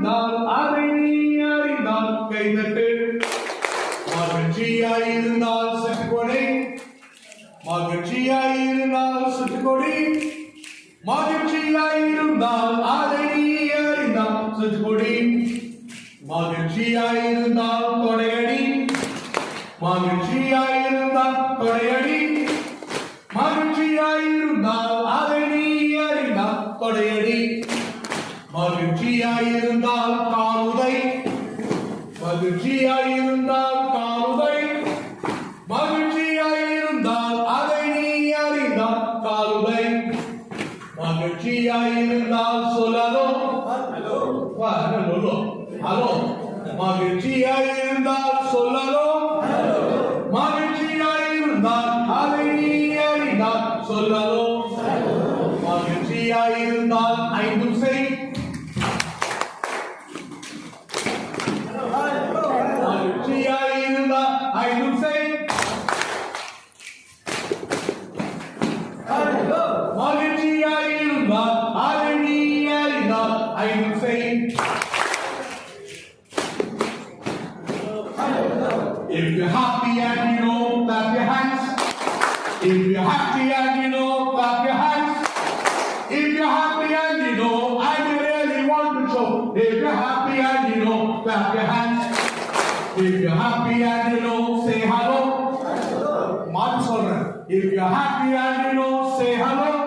இருந்தால் அதை நீ அறிந்தால் கைதட்டு. மகிழ்ச்சியாயிருந்தால் சற்றுக்கொடை, மகிழ்ச்சியாயிருந்தால் சற்றுக்கொடை, மகிழ்ச்சியாயிருந்தால் அதை நீ அறிந்தால் சற்றுக்கொடை. மகிழ்ச்சியாயிருந்தால் கொடையடி, மகிழ்ச்சியாயிருந்தால் கொடையடி, மகிழ்ச்சியாயிருந்தால் அதை நீ அறிந்தால் கொடையடி. மகிழ்ச்சியாயிருந்தால் காலுதை, மகிழ்ச்சியாயிருந்தால் காலுதை, மகிழ்ச்சியாயிருந்தால் அதை நீ அறிந்தால் காலுதை. மகிழ்ச்சியாயிருந்தால் சொல்லலோ, ஹலோ, மகிழ்ச்சியாயிருந்தால் சொல்லலோ, மகிழ்ச்சியாயிருந்தால் அதை நீ அறிந்தால் சொல்லலோ. மகிழ்ச்சியாயிருந்தால் ஐந்தும் செய், மகிழ்ச்சியாயிருந்தால் ஐந்தும் செய், மகிழ்ச்சியாயிருந்தால் அதை நீ அறிந்தால் ஐந்தும் செய். If you're happy and you know, clap your hands. If you're happy and you know, clap your hands. If you're happy and you know, and you really want to show. If you're happy and you know, clap your hands. If you're happy and you know, say hello. If you're happy and you know, say hello.